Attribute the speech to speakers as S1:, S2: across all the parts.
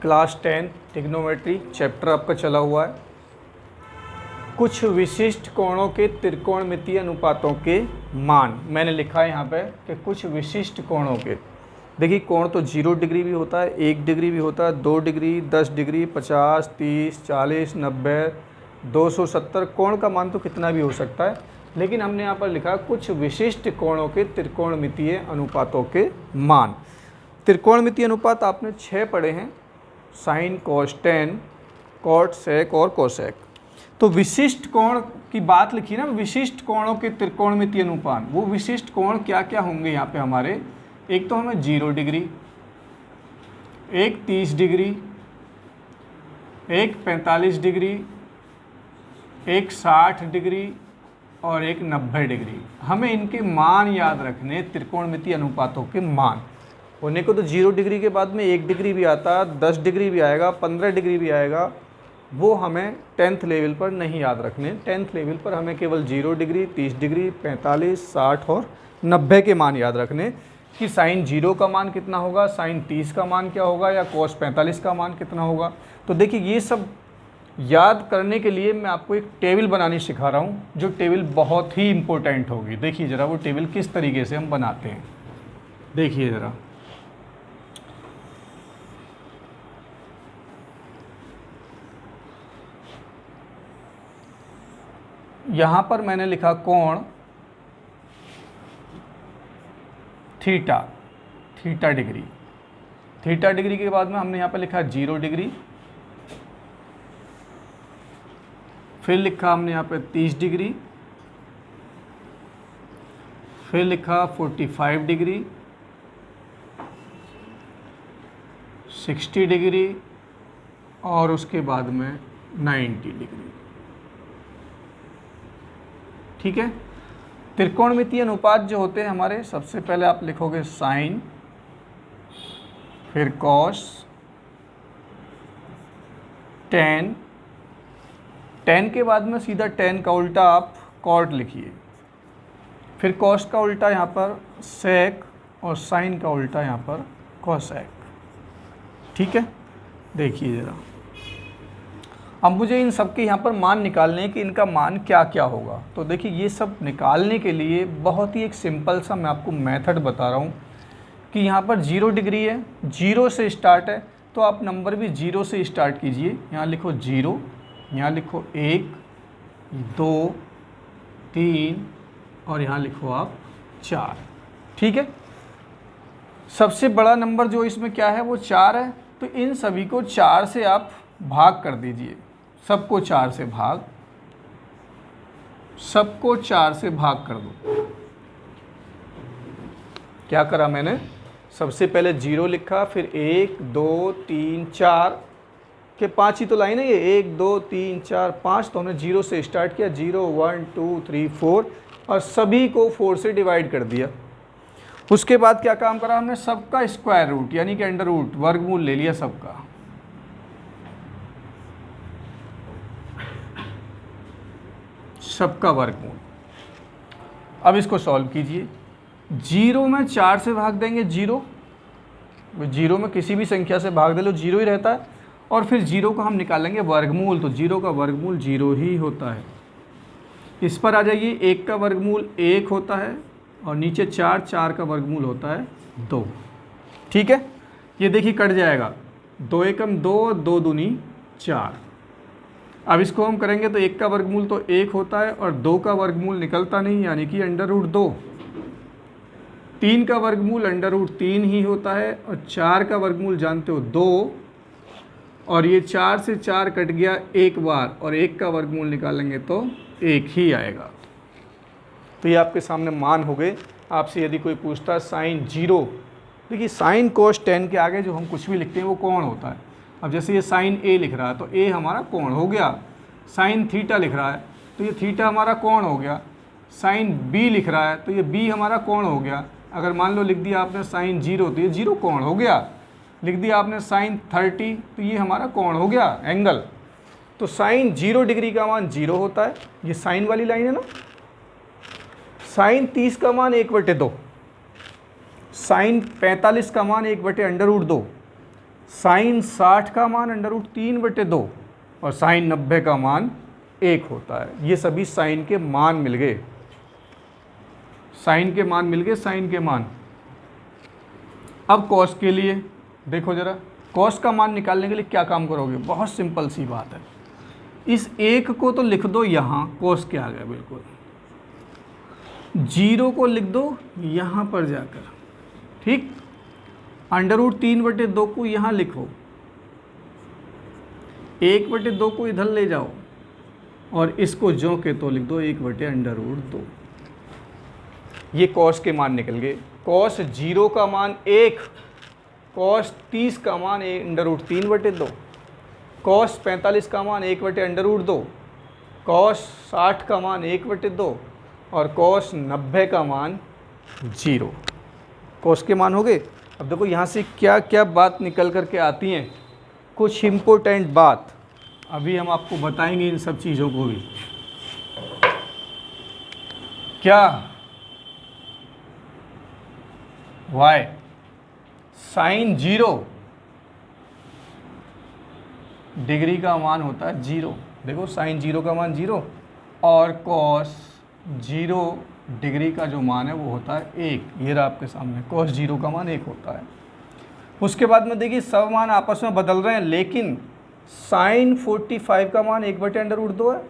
S1: Class 10 trigonometry chapter आपका चला हुआ है। कुछ विशिष्ट कोणों के त्रिकोणमितीय अनुपातों के मान मैंने लिखा है यहाँ पे कि कुछ विशिष्ट कोणों के। देखिए कोण तो 0 डिग्री भी होता है, 1 डिग्री भी होता है, 2 डिग्री, 10 डिग्री, 50, 30, 40, 90, 270। कोण का मान तो कितना भी हो सकता है, लेकिन हमने यहाँ पर लिखा कुछ विशिष्ट कोणों के त्रिकोणमितीय अनुपातों के मान। त्रिकोणमितीय अनुपात आपने 6 पढ़े हैं, साइन, कॉस, टेन, कॉट, सेक और कोसेक। तो विशिष्ट कोण की बात लिखी ना, विशिष्ट कोणों के त्रिकोणमितीय अनुपात। वो विशिष्ट कोण क्या क्या होंगे यहाँ पे हमारे? एक तो हमें 0 डिग्री, एक 30 डिग्री, एक 45 डिग्री, एक 60 डिग्री और एक 90 डिग्री। हमें इनके मान याद रखने, त्रिकोणमितीय अनुपातों के मान। होने को तो 0 डिग्री के बाद में 1 डिग्री भी आता, 10 डिग्री भी आएगा, 15 डिग्री भी आएगा। वो हमें 10th लेवल पर नहीं याद रखने। 10th लेवल पर हमें केवल 0 डिग्री, 30 डिग्री, 45, 60 और 90 के मान याद रखने कि साइन 0 का मान कितना होगा, साइन 30 का मान क्या होगा, या कोस 45 का मान कितना होगा। तो देखिए ये सब याद करने के लिए मैं आपको एक टेबल बनानी सिखा रहा हूँ, जो टेबल बहुत ही इम्पोर्टेंट होगी। देखिए ज़रा वो टेबल किस तरीके से हम बनाते हैं, देखिए ज़रा। यहाँ पर मैंने लिखा कोण theta, theta degree. Theta degree के बाद में हमने यहाँ पर लिखा 0 डिग्री, फिर लिखा हमने यहाँ पे 30 डिग्री, फिर लिखा 45 डिग्री, 60 डिग्री और उसके बाद में 90 डिग्री। ठीक है। त्रिकोणमितीय अनुपात जो होते हैं हमारे, सबसे पहले आप लिखोगे साइन, फिर कॉस, टेन, टेन के बाद में सीधा टेन का उल्टा आप कॉट लिखिए, फिर कॉस का उल्टा यहाँ पर सेक और साइन का उल्टा यहाँ पर कोसेक। ठीक है, देखिए ज़रा। अब मुझे इन सब के यहाँ पर मान निकालने हैं कि इनका मान क्या क्या होगा। तो देखिए ये सब निकालने के लिए बहुत ही एक सिंपल सा मैं आपको मेथड बता रहा हूँ कि यहाँ पर 0 डिग्री है, 0 से स्टार्ट है, तो आप नंबर भी 0 से स्टार्ट कीजिए। यहाँ लिखो 0, यहाँ लिखो 1, 2, 3 और यहाँ लिखो आप 4। ठीक है। सबसे बड़ा नंबर जो इसमें क्या है वो 4 है, तो इन सभी को 4 से आप भाग कर दीजिए। सबको 4 से भाग, सबको 4 से भाग कर दो। क्या करा मैंने? सबसे पहले 0 लिखा, फिर 1, 2, 3, 4 के 5 ही तो लाइन है ये, 1, 2, 3, 4, 5। तो हमने 0 से स्टार्ट किया, 0, 1, 2, 3, 4 और सभी को 4 से डिवाइड कर दिया। उसके बाद क्या काम करा हमने? सबका स्क्वायर रूट यानी कि अंडर रूट, वर्गमूल ले लिया सबका। सबका वर्गमूल। अब इसको सॉल्व कीजिए। 0 में 4 से भाग देंगे, 0 में किसी भी संख्या से भाग दे लो 0 ही रहता है। और फिर 0 को हम निकालेंगे वर्गमूल, तो 0 का वर्गमूल 0 ही होता है। इस पर आ जाइए, 1 का वर्गमूल 1 होता है और नीचे 4, 4 का वर्गमूल होता है 2। ठीक है, ये देखिए कट जाएगा, 2 एकम 2, 2 दूनी 4। अब इसको हम करेंगे तो 1 का वर्गमूल तो 1 होता है और 2 का वर्गमूल निकलता नहीं, यानी कि अंडर रूट 2। 3 का वर्गमूल अंडर रूट 3 ही होता है और 4 का वर्गमूल जानते हो 2, और ये 4 से 4 कट गया एक बार, और 1 का वर्गमूल निकालेंगे तो 1 ही आएगा। तो ये आपके सामने मान हो गए। आपसे यदि कोई पूछता है साइन 0, देखिए साइन कोस 10 के आगे जो हम कुछ भी लिखते हैं वो कोण होता है। अब जैसे ये साइन ए लिख रहा है तो ए हमारा कोण हो गया। साइन थीटा लिख रहा है तो ये थीटा हमारा कोण हो गया। साइन बी लिख रहा है तो ये बी हमारा कोण हो गया। अगर मान लो लिख दिया आपने साइन 0 तो ये 0 कोण हो गया। लिख दिया आपने साइन 30 तो ये हमारा कोण हो गया, एंगल। तो साइन 0 डिग्री का मान 0 होता है, ये साइन वाली लाइन है ना। साइन 30 का मान 1/2, साइन 45 का मान 1/√2, साइन 60 का मान √3/2 और साइन 90 का मान 1 होता है। ये सभी साइन के मान मिल गए, साइन के मान मिल गए, साइन के मान। अब कॉस के लिए देखो जरा, कॉस का मान निकालने के लिए क्या काम करोगे, बहुत सिंपल सी बात है। इस 1 को तो लिख दो यहाँ, कॉस के आ गया बिल्कुल। 0 को लिख दो यहाँ पर जाकर, ठीक। √3/2 को यहाँ लिखो, 1/2 को इधर ले जाओ और इसको जो के तो लिख दो 1/√2। ये कॉस के मान निकल गए। कॉस 0 का मान 1, कॉस 30 का मान √3/2, कॉस 45 का मान 1/√2, कॉस 60 का मान 1/2 और कॉस 90 का मान 0। कॉस के मान हो गए। अब देखो यहाँ से क्या क्या बात निकल कर के आती हैं, कुछ इम्पोर्टेंट बात अभी हम आपको बताएंगे इन सब चीज़ों को भी। क्या वाई साइन 0 डिग्री का मान होता है 0। देखो साइन 0 का मान 0 और कॉस 0 डिग्री का जो मान है वो होता है 1। ये रहा आपके सामने, कॉस 0 का मान 1 होता है। उसके बाद में देखिए सब मान आपस में बदल रहे हैं, लेकिन साइन 45 का मान 1/√2 है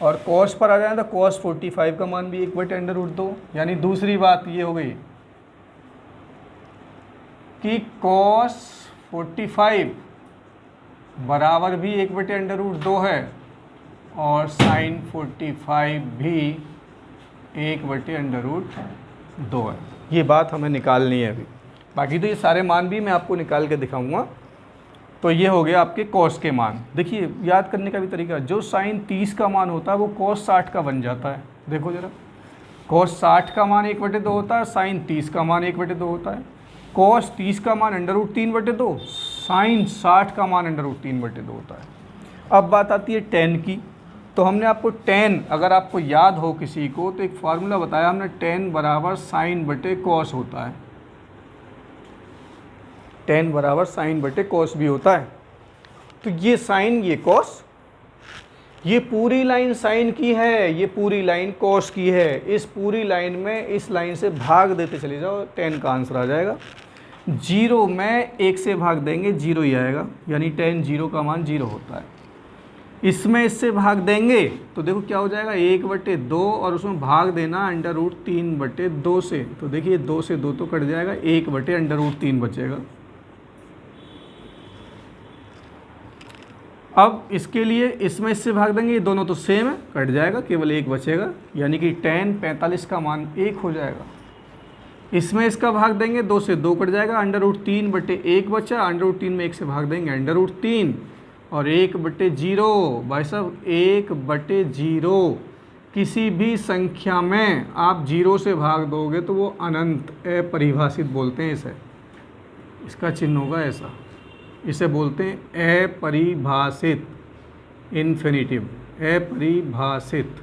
S1: और कॉस पर आ जाए तो कॉस 45 का मान भी 1/√2। यानी दूसरी बात ये हो गई कि कॉस 45 बराबर भी 1/√2 है और साइन 45 भी 1/√2 है। ये बात हमें निकालनी है अभी, बाकी तो ये सारे मान भी मैं आपको निकाल के दिखाऊंगा। तो ये हो गया आपके कॉस के मान। देखिए याद करने का भी तरीका, जो साइन 30 का मान होता है वो कॉस 60 का बन जाता है। देखो ज़रा, कॉस 60 का मान 1/2 होता है, साइन 30 का मान 1/2 होता है। कॉस 30 का मान √3/2, साइन 60 का मान √3/2 होता है। अब बात आती है टेन की। तो हमने आपको टेन, अगर आपको याद हो किसी को, तो एक फार्मूला बताया हमने, टेन बराबर साइन बटे कॉस होता है। टेन बराबर साइन बटे कॉस भी होता है। तो ये साइन, ये कॉस, ये पूरी लाइन साइन की है, ये पूरी लाइन कॉस की है। इस पूरी लाइन में इस लाइन से भाग देते चले जाओ, टेन का आंसर आ जाएगा। 0 में 1 से भाग देंगे 0 ही आएगा, यानी टेन 0 का मान 0 होता है। इसमें इससे भाग देंगे तो देखो क्या हो जाएगा, 1/2 और उसमें भाग देना √3/2 से। तो देखिए 2 से 2 तो कट जाएगा, 1/√3 बचेगा। अब इसके लिए इसमें इससे भाग देंगे, ये दोनों तो सेम है, कट जाएगा, केवल 1 बचेगा, यानी कि टेन 45 का मान 1 हो जाएगा। इसमें इसका भाग देंगे, 2 से 2 कट जाएगा, √3/1 बचा, √3 में 1 से भाग देंगे √3 और 1/0। भाई साहब 1/0 किसी भी संख्या में आप 0 से भाग दोगे तो वो अनंत, अपरिभाषित बोलते हैं इसे, इसका चिन्ह होगा ऐसा, इसे बोलते हैं अपरिभाषित, इन्फिनिटिव, अपरिभाषित।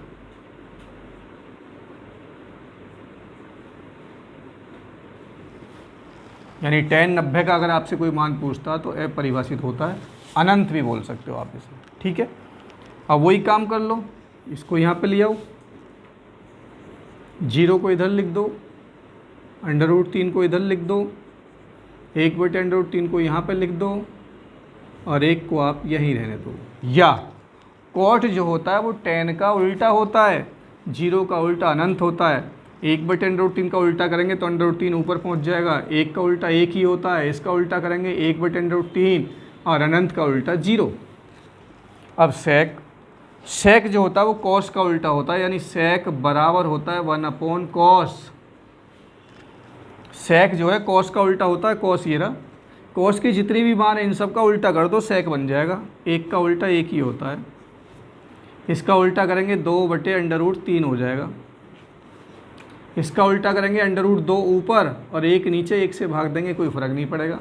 S1: यानी टेन 90 का अगर आपसे कोई मान पूछता तो अपरिभाषित होता है, अनंत भी बोल सकते हो आप इसे, ठीक है। अब वही काम कर लो, इसको यहाँ पे ले आओ, 0 को इधर लिख दो, √3 को इधर लिख दो, 1/√3 को यहाँ पे लिख दो और 1 को आप यहीं रहने दो। या कॉट जो होता है वो टेन का उल्टा होता है, 0 का उल्टा अनंत होता है। 1/√3 का उल्टा करेंगे तो √3 ऊपर पहुँच जाएगा, 1 का उल्टा 1 ही होता है, इसका उल्टा करेंगे 1/√3 और अनंत का उल्टा 0। अब सेक जो होता है वो कॉस का उल्टा होता है, यानी सेक बराबर होता है 1/cos। सेक जो है कॉस का उल्टा होता है, कॉस ये रहा, कॉस की जितनी भी मान है इन सब का उल्टा कर दो, सेक बन जाएगा। 1 का उल्टा 1 ही होता है, इसका उल्टा करेंगे 2/√3 हो जाएगा, इसका उल्टा करेंगे √2 ऊपर और 1 नीचे, 1 से भाग देंगे कोई फ़र्क नहीं पड़ेगा।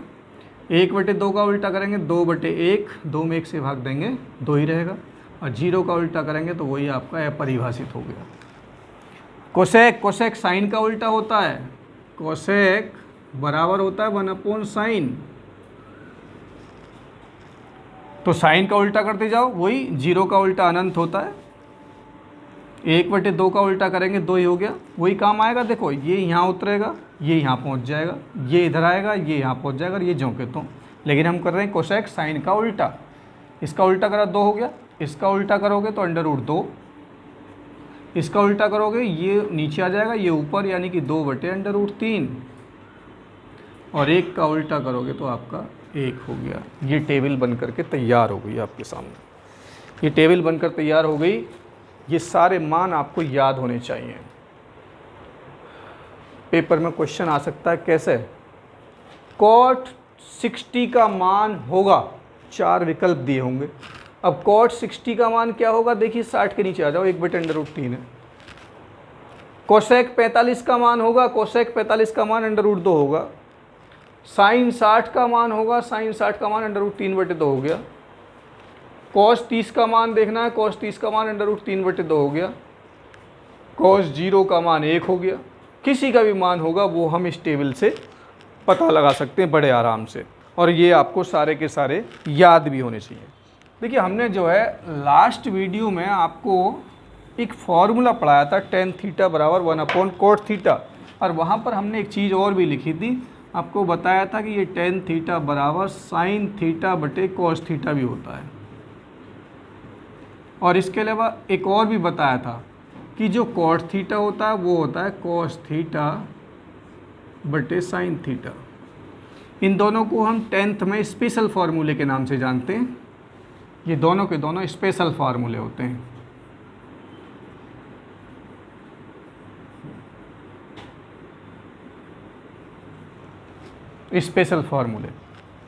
S1: 1/2 का उल्टा करेंगे 2/1, 2 में 1 से भाग देंगे 2 ही रहेगा, और 0 का उल्टा करेंगे तो वही आपका अपरिभाषित हो गया। कोसेक साइन का उल्टा होता है, कोसेक बराबर होता है 1/sin। तो साइन का उल्टा करते जाओ, वही 0 का उल्टा अनंत होता है, 1/2 का उल्टा करेंगे 2 ही हो गया, वही काम आएगा। देखो ये यहाँ उतरेगा, ये यहाँ पहुँच जाएगा, ये इधर आएगा, ये यहाँ पहुँच जाएगा, और ये ज्यों के त्यों। लेकिन हम कर रहे हैं कोसेक साइन का उल्टा। इसका उल्टा करा 2 हो गया, इसका उल्टा करोगे तो √2, इसका उल्टा करोगे ये नीचे आ जाएगा, ये ऊपर, यानी कि 2/√3, और 1 का उल्टा करोगे तो आपका 1 हो गया। ये टेबल बन करके तैयार हो गई आपके सामने, ये टेबल बनकर तैयार हो गई। ये सारे मान आपको याद होने चाहिए। पेपर में क्वेश्चन आ सकता है कैसे, cot 60 का मान होगा, 4 विकल्प दिए होंगे। अब cot 60 का मान क्या होगा, देखिए 60 के नीचे आ जाओ, 1/√3 है। कोसेक 45 का मान होगा, कोसेक 45 का मान √2 होगा। साइन 60 का मान होगा, साइन 60 का मान √3/2 हो गया। cos 30 का मान देखना है, cos 30 का मान √3/2 हो गया। cos 0 का मान 1 हो गया। किसी का भी मान होगा वो हम इस टेबल से पता लगा सकते हैं बड़े आराम से, और ये आपको सारे के सारे याद भी होने चाहिए। देखिए हमने जो है लास्ट वीडियो में आपको एक फॉर्मूला पढ़ाया था, tan थीटा बराबर 1/cot थीटा, और वहाँ पर हमने एक चीज़ और भी लिखी थी, आपको बताया था कि ये tan थीटा बराबर sin θ/cos थीटा भी होता है। और इसके अलावा एक और भी बताया था कि जो cot थीटा होता है वो होता है cos θ/sin थीटा। इन दोनों को हम 10th में स्पेशल फार्मूले के नाम से जानते हैं। ये दोनों के दोनों स्पेशल फार्मूले होते हैं। स्पेशल फार्मूले,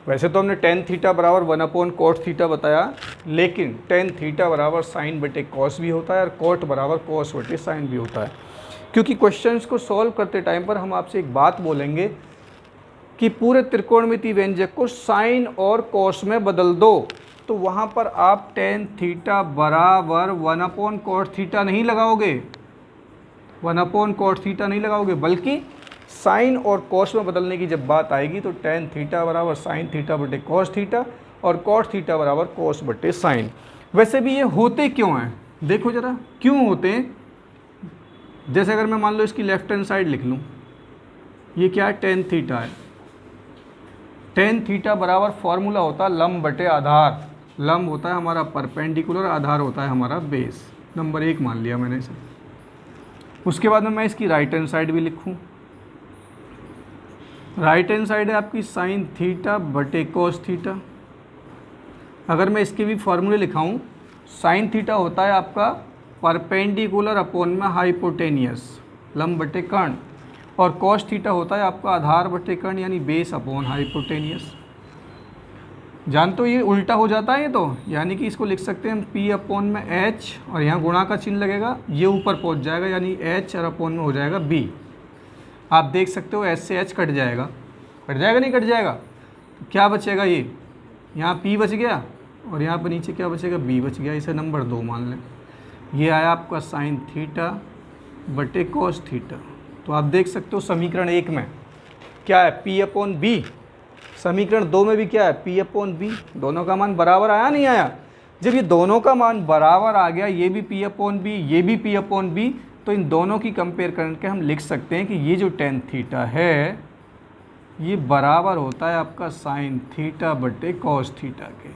S1: वैसे तो हमने tan थीटा बराबर 1/cot थीटा बताया, लेकिन tan थीटा बराबर sin/cos भी होता है और cot बराबर cos/sin भी होता है। क्योंकि क्वेश्चंस को सॉल्व करते टाइम पर हम आपसे एक बात बोलेंगे कि पूरे त्रिकोणमिति व्यंजक को sin और cos में बदल दो, तो वहाँ पर आप tan थीटा बराबर 1/cot थीटा नहीं लगाओगे, 1/cot थीटा नहीं लगाओगे, बल्कि साइन और cos में बदलने की जब बात आएगी तो tan थीटा बराबर sin θ/cos थीटा और cot थीटा बराबर cos/sin। वैसे भी ये होते क्यों हैं, देखो ज़रा क्यों होते हैं। जैसे अगर मैं मान लो इसकी लेफ्ट हैंड साइड लिख लूँ, ये क्या है, tan थीटा है। tan थीटा बराबर फॉर्मूला होता है लंब/आधार। लंब होता है हमारा परपेंडिकुलर, आधार होता है हमारा बेस। नंबर 1 मान लिया मैंने इसे। उसके बाद में मैं इसकी राइट हैंड साइड भी लिखूँ। राइट हैंड साइड है आपकी sin θ/cos थीटा। अगर मैं इसके भी फॉर्मूले लिखाऊं, sin थीटा होता है आपका परपेंडिकुलर अपॉन में हाइपोटेनियस, लंब/कर्ण, और cos थीटा होता है आपका आधार/कर्ण यानी बेस अपॉन हाइपोटेनियस। जानते हो ये उल्टा हो जाता है ये तो, यानी कि इसको लिख सकते हैं हम P/h, और यहाँ गुणा का चिन्ह लगेगा, ये ऊपर पहुँच जाएगा यानी h और अपॉन में हो जाएगा b। आप देख सकते हो h से h कट जाएगा, नहीं कट जाएगा, तो क्या बचेगा, ये यहाँ p बच गया और यहाँ पर नीचे क्या बचेगा, b बच गया। इसे नंबर 2 मान लें। ये आया आपका sin θ/cos थीटा। तो आप देख सकते हो समीकरण 1 में क्या है, P/b। समीकरण 2 में भी क्या है, P/b। दोनों का मान बराबर आया नहीं आया। जब ये दोनों का मान बराबर आ गया, ये भी P/b, ये भी P/b, तो इन दोनों की कंपेयर करके हम लिख सकते हैं कि ये जो tan थीटा है ये बराबर होता है आपका sin θ/cos थीटा के।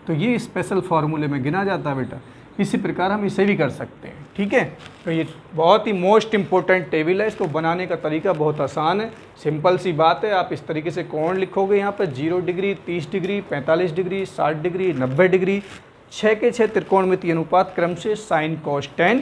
S1: तो ये स्पेशल फार्मूले में गिना जाता है बेटा। इसी प्रकार हम इसे भी कर सकते हैं, ठीक है। तो ये बहुत ही मोस्ट इम्पोर्टेंट टेबल है, इसको बनाने का तरीका बहुत आसान है, सिंपल सी बात है। आप इस तरीके से कोण लिखोगे यहाँ पर 0 degree, 30 degree, 45 degree, 60 degree, 90 degree, 6 के 6 त्रिकोणमितीय अनुपात क्रम से sin cos tan,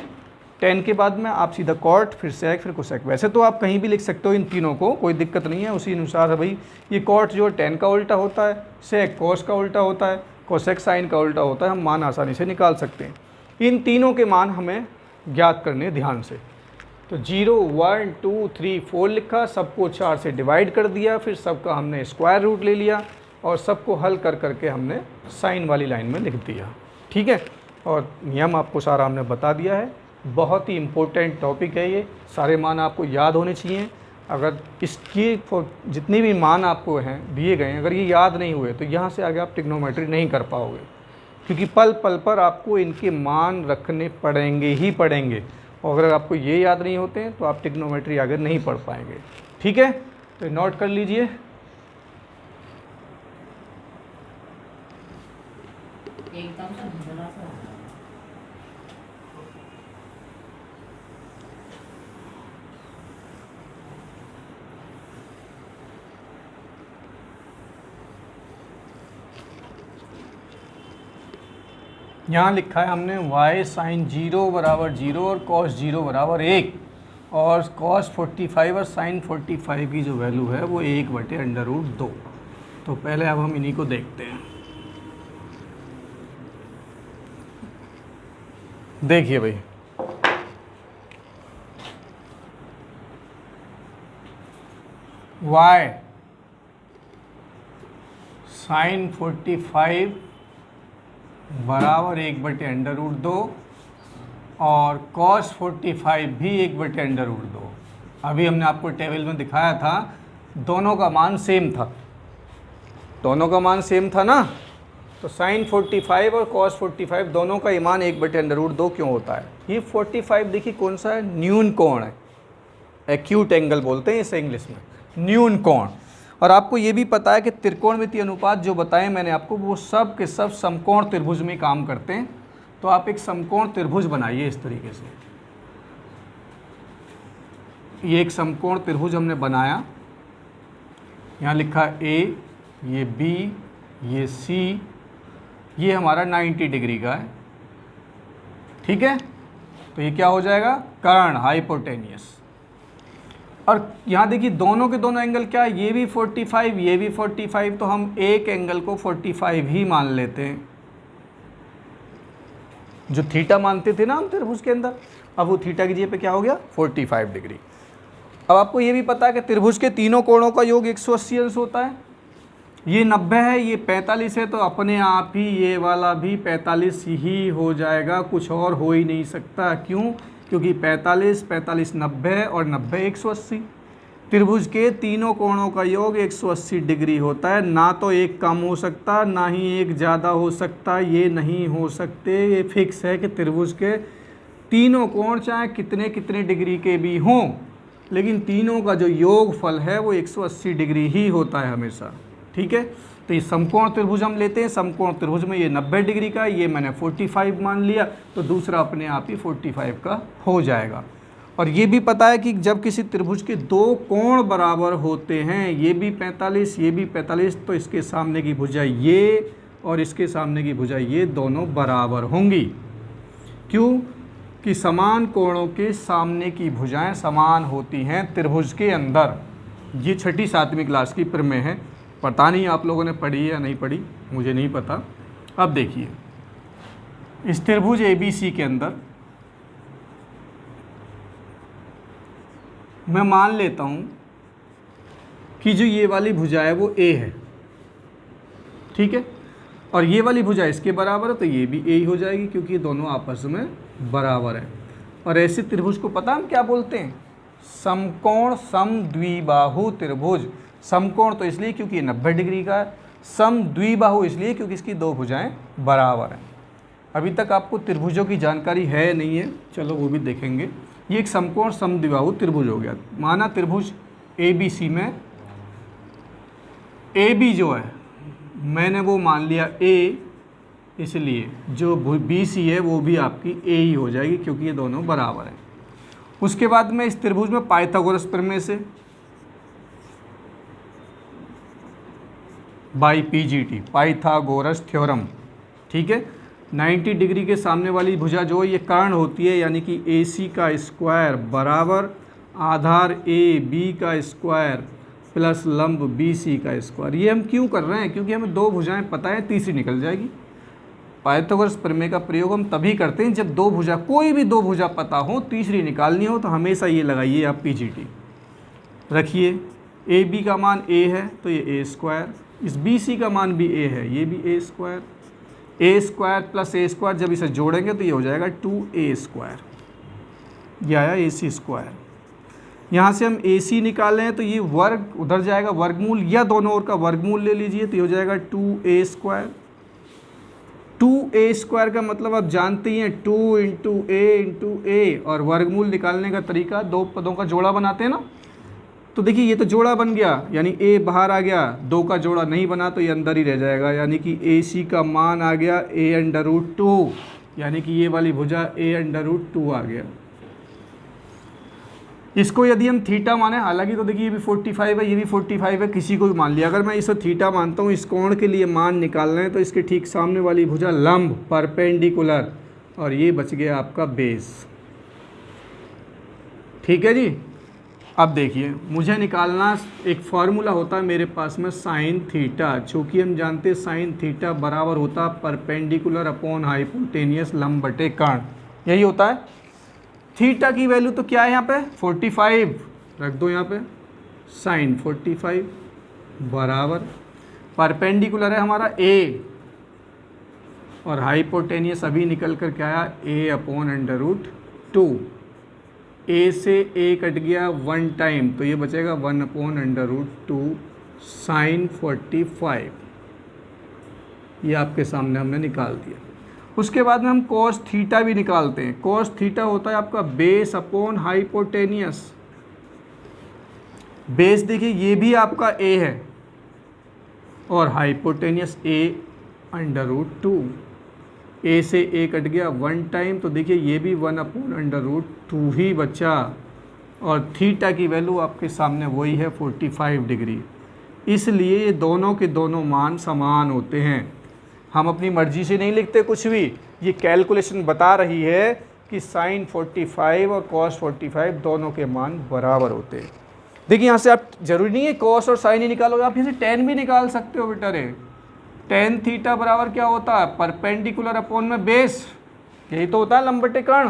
S1: tan के बाद में आप सीधा cot, फिर sec, फिर cosec। वैसे तो आप कहीं भी लिख सकते हो इन तीनों को, कोई दिक्कत नहीं है। उसी अनुसार है भाई, ये cot जो tan का उल्टा होता है, sec cos का उल्टा होता है, cosec sin का उल्टा होता है। हम मान आसानी से निकाल सकते हैं। इन तीनों के मान हमें ज्ञात करने ध्यान से। तो 0, 1, 2, 3, 4 लिखा, सबको 4 से डिवाइड कर दिया, फिर सबका हमने स्क्वायर रूट ले लिया और सबको हल कर करके हमने साइन वाली लाइन में लिख दिया, ठीक है। और नियम आपको सारा हमने बता दिया है। बहुत ही इम्पोर्टेंट टॉपिक है ये, सारे मान आपको याद होने चाहिए। अगर इसकी जितनी भी मान आपको हैं दिए गए हैं, अगर ये याद नहीं हुए तो यहाँ से आगे आप ट्रिग्नोमेट्री नहीं कर पाओगे, क्योंकि पल पल पर आपको इनके मान रखने पड़ेंगे ही पड़ेंगे। और अगर आपको ये याद नहीं होते हैं तो आप ट्रिग्नोमेट्री आगे नहीं पढ़ पाएंगे। ठीक है, तो नोट कर लीजिए। यहाँ लिखा है हमने y साइन 0 बराबर 0 और cos 0 बराबर 1, और cos 45 और साइन 45 की जो वैल्यू है वो 1/√2। तो पहले अब हम इन्हीं को देखते हैं। देखिए भाई, y साइन 45 बराबर 1/√2 और cos 45 भी 1/√2। अभी हमने आपको टेबल में दिखाया था, दोनों का मान सेम था, दोनों का मान सेम था ना। तो साइन 45 और cos 45 दोनों का मान 1/√2 क्यों होता है? ये 45 देखिए कौन सा है? न्यून कोण है, एक्यूट एंगल बोलते हैं इसे इंग्लिश में, न्यून कोण। और आपको ये भी पता है कि त्रिकोणमितीय अनुपात जो बताए मैंने आपको, वो सब के सब समकोण त्रिभुज में काम करते हैं। तो आप एक समकोण त्रिभुज बनाइए इस तरीके से। ये एक समकोण त्रिभुज हमने बनाया, यहाँ लिखा A, ये B, ये C, ये हमारा 90 डिग्री का है। ठीक है, तो ये क्या हो जाएगा? कर्ण, हाइपोटेनियस। और यहाँ देखिए दोनों के दोनों एंगल क्या है? ये भी 45, ये भी 45, तो हम एक एंगल को 45 ही मान लेते हैं, जो थीटा मानते थे ना हम त्रिभुज के अंदर। अब वो थीटा की जगह पे क्या हो गया? 45 डिग्री। अब आपको ये भी पता है कि त्रिभुज के तीनों कोणों का योग 180 अंश होता है। ये 90 है, ये 45 है, तो अपने आप ही ये वाला भी 45 ही हो जाएगा, कुछ और हो ही नहीं सकता। क्यों? क्योंकि 45, 45 90 और 90 180। त्रिभुज के तीनों कोणों का योग 180 डिग्री होता है। ना तो एक कम हो सकता, ना ही एक ज़्यादा हो सकता, ये नहीं हो सकते। ये फिक्स है कि त्रिभुज के तीनों कोण चाहे कितने कितने डिग्री के भी हों, लेकिन तीनों का जो योगफल है वो 180 डिग्री ही होता है हमेशा। ठीक है, तो ये समकोण त्रिभुज हम लेते हैं। समकोण त्रिभुज में ये 90 डिग्री का, ये मैंने 45 मान लिया, तो दूसरा अपने आप ही 45 का हो जाएगा। और ये भी पता है कि जब किसी त्रिभुज के दो कोण बराबर होते हैं, ये भी 45, ये भी 45, तो इसके सामने की भुजा ये और इसके सामने की भुजा ये दोनों बराबर होंगी। क्यों? कि समान कोणों के सामने की भुजाएं समान होती हैं त्रिभुज के अंदर। ये 6ठी 7वीं क्लास की प्रमेय है। पता नहीं आप लोगों ने पढ़ी है या नहीं पढ़ी, मुझे नहीं पता। अब देखिए, इस त्रिभुज ABC के अंदर मैं मान लेता हूं कि जो ये वाली भुजा है वो A है। ठीक है, और ये वाली भुजा इसके बराबर है, तो ये भी A ही हो जाएगी, क्योंकि ये दोनों आपस में बराबर है। और ऐसे त्रिभुज को पता हम क्या बोलते हैं? समकोण समद्विबाहु त्रिभुज। समकोण तो इसलिए क्योंकि ये 90 डिग्री का है, समद्विबाहु इसलिए क्योंकि इसकी दो भुजाएं बराबर हैं। अभी तक आपको त्रिभुजों की जानकारी है नहीं है, चलो वो भी देखेंगे। ये एक समकोण समद्विबाहु त्रिभुज हो गया। माना त्रिभुज ABC में AB जो है मैंने वो मान लिया A, इसलिए जो BC है वो भी आपकी A ही हो जाएगी, क्योंकि ये दोनों बराबर हैं। उसके बाद में इस त्रिभुज में पाइथागोरस प्रमेय से बाई PGT, पाइथागोरस थ्योरम। ठीक है, 90 डिग्री के सामने वाली भुजा जो ये कर्ण होती है, यानी कि AC का स्क्वायर बराबर आधार AB का स्क्वायर प्लस लंब BC का स्क्वायर। ये हम क्यों कर रहे हैं? क्योंकि हमें दो भुजाएं पता है, तीसरी निकल जाएगी। पाइथागोरस प्रमेय का प्रयोग हम तभी करते हैं जब दो भुजा, कोई भी दो भुजा पता हो, तीसरी निकालनी हो, तो हमेशा ये लगाइए आप PGT। रखिए, AB का मान A है तो ये A स्क्वायर, इस BC का मान भी A है, ये भी A square plus A square, जब इसे जोड़ेंगे तो ये हो जाएगा 2A स्क्वायर, ये आया AC स्क्वायर। यहाँ से हम AC निकालें हैं तो ये वर्ग उधर जाएगा वर्गमूल, या दोनों ओर का वर्गमूल ले लीजिए तो ये हो जाएगा 2a²। 2a² का मतलब आप जानते ही हैं 2 × a और वर्गमूल निकालने का तरीका दो पदों का जोड़ा बनाते हैं ना। तो देखिए ये तो जोड़ा बन गया, यानी a बाहर आ गया, दो का जोड़ा नहीं बना तो ये अंदर ही रह जाएगा, यानी कि AC का मान आ गया a√2, यानी कि ये वाली भुजा a√2 आ गया। इसको यदि हम थीटा माने, हालांकि तो देखिए ये भी 45 है, ये भी 45 है, किसी को भी मान लिया, अगर मैं इसे थीटा मानता हूँ, इस कोण के लिए मान निकालना है तो इसके ठीक सामने वाली भुजा लंब परपेंडिकुलर, और ये बच गया आपका बेस। ठीक है जी। अब देखिए मुझे निकालना, एक फार्मूला होता है मेरे पास में साइन थीटा, चूँकि हम जानते हैं साइन थीटा बराबर होता परपेंडिकुलर अपॉन हाइपोटेनियस लंब बटे कर्ण, यही होता है। थीटा की वैल्यू तो क्या है यहाँ पे 45 रख दो, यहाँ पे साइन 45 बराबर परपेंडिकुलर है हमारा a, और हाइपोटेनियस अभी निकल कर क्या आया a/√2। a से a कट गया 1 टाइम तो ये बचेगा 1/√2 साइन 45, ये आपके सामने हमने निकाल दिया। उसके बाद में हम cos थीटा भी निकालते हैं। cos थीटा होता है आपका बेस अपॉन हाइपोटेनियस। बेस देखिए ये भी आपका a है और हाइपोटेनियस a/√2। a से a कट गया 1 टाइम तो देखिए ये भी 1/√2 ही बचा, और थीटा की वैल्यू आपके सामने वही है 45 डिग्री। इसलिए ये दोनों के दोनों मान समान होते हैं। हम अपनी मर्जी से नहीं लिखते कुछ भी, ये कैलकुलेशन बता रही है कि साइन 45 और कॉस 45 दोनों के मान बराबर होते हैं। देखिए यहाँ से आप जरूरी नहीं है कॉस और साइन ही निकालोगे, आप यहाँ से टेन भी निकाल सकते हो बेटा रे। टेन थीटा बराबर क्या होता है परपेंडिकुलर अपॉन में बेस, यही तो होता है लंब बटे कर्ण।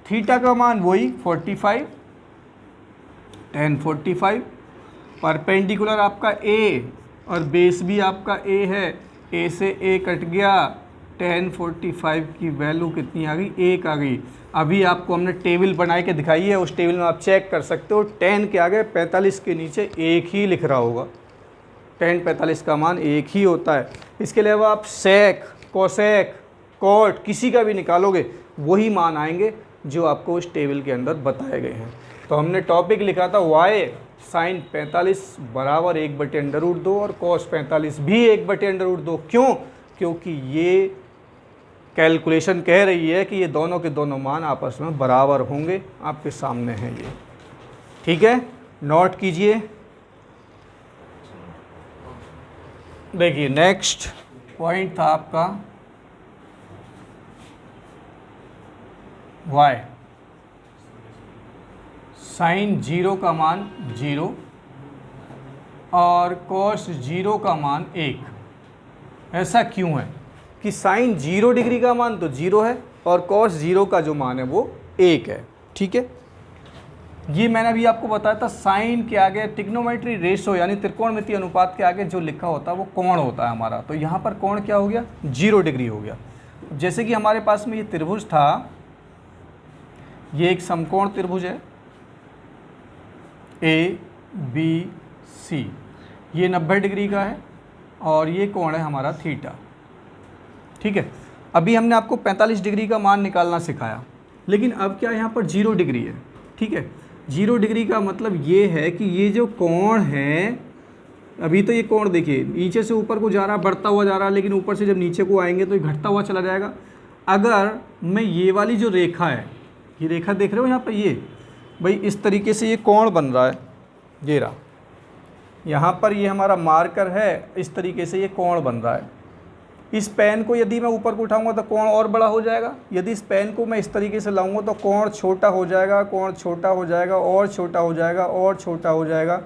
S1: थीटा का मान वही 45, टेन 45, परपेंडिकुलर आपका a और बेस भी आपका a है, a से a कट गया, टेन 45 की वैल्यू कितनी आ गई 1 आ गई। अभी आपको हमने टेबल बना के दिखाई है, उस टेबल में आप चेक कर सकते हो, टेन के आगे 45 के नीचे 1 ही लिख रहा होगा। टेन 45 का मान 1 ही होता है। इसके अलावा आप सेक, कोसेक, कॉट किसी का भी निकालोगे वही मान आएंगे जो आपको उस टेबल के अंदर बताए गए हैं। तो हमने टॉपिक लिखा था y साइन 45 बराबर 1/√2 और कॉस 45 भी 1/√2। क्यों? क्योंकि ये कैलकुलेशन कह रही है कि ये दोनों के दोनों मान आपस में बराबर होंगे। आपके सामने है ये, ठीक है, नोट कीजिए। देखिए नेक्स्ट पॉइंट था आपका y साइन 0 का मान 0 और कॉस 0 का मान 1। ऐसा क्यों है कि साइन 0 डिग्री का मान तो 0 है और कॉस 0 का जो मान है वो 1 है। ठीक है, ये मैंने अभी आपको बताया था, साइन के आगे ट्रिग्नोमेट्री रेशो यानी त्रिकोणमितीय अनुपात के आगे जो लिखा होता है वो कोण होता है हमारा। तो यहाँ पर कोण क्या हो गया 0 डिग्री हो गया। जैसे कि हमारे पास में ये त्रिभुज था, ये एक समकोण त्रिभुज है ABC, ये 90 डिग्री का है और ये कोण है हमारा थीटा। ठीक है, अभी हमने आपको 45 डिग्री का मान निकालना सिखाया, लेकिन अब क्या यहाँ पर 0 डिग्री है। ठीक है, 0 डिग्री का मतलब ये है कि ये जो कोण है, अभी तो ये कोण देखिए नीचे से ऊपर को जा रहा, बढ़ता हुआ जा रहा, लेकिन ऊपर से जब नीचे को आएंगे तो ये घटता हुआ चला जाएगा। अगर मैं ये वाली जो रेखा है, ये रेखा देख रहे हो यहाँ पर, ये भाई इस तरीके से ये कोण बन रहा है, ये रहा, यहाँ पर ये हमारा मार्कर है, इस तरीके से ये कोण बन रहा है। इस पेन को यदि मैं ऊपर को उठाऊंगा तो कोण और बड़ा हो जाएगा, यदि इस पेन को मैं इस तरीके से लाऊंगा तो कोण छोटा हो जाएगा, कोण छोटा हो जाएगा और छोटा हो जाएगा और छोटा हो जाएगा।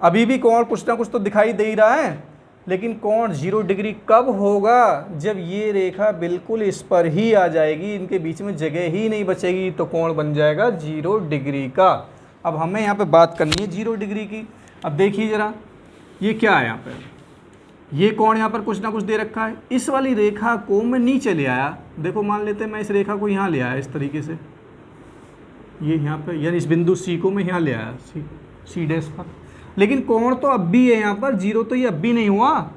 S1: अभी भी कोण कुछ ना कुछ तो दिखाई दे ही रहा है, लेकिन कोण 0 डिग्री कब होगा? जब ये रेखा बिल्कुल इस पर ही आ जाएगी, इनके बीच में जगह ही नहीं बचेगी, तो कोण बन जाएगा 0 डिग्री का। अब हमें यहाँ पे बात करनी है 0 डिग्री की। अब देखिए ज़रा, ये क्या है यहाँ पर, ये कोण यहाँ पर कुछ ना कुछ दे रखा है। इस वाली रेखा को मैं नीचे ले आया, देखो मान लेते हैं मैं इस रेखा को यहाँ ले आया इस तरीके से, ये यहाँ पे, यानी इस बिंदु सी को मैं यहाँ ले आया सी डैश पर, लेकिन कोण तो अब भी है यहाँ पर, जीरो तो ये अब भी नहीं हुआ।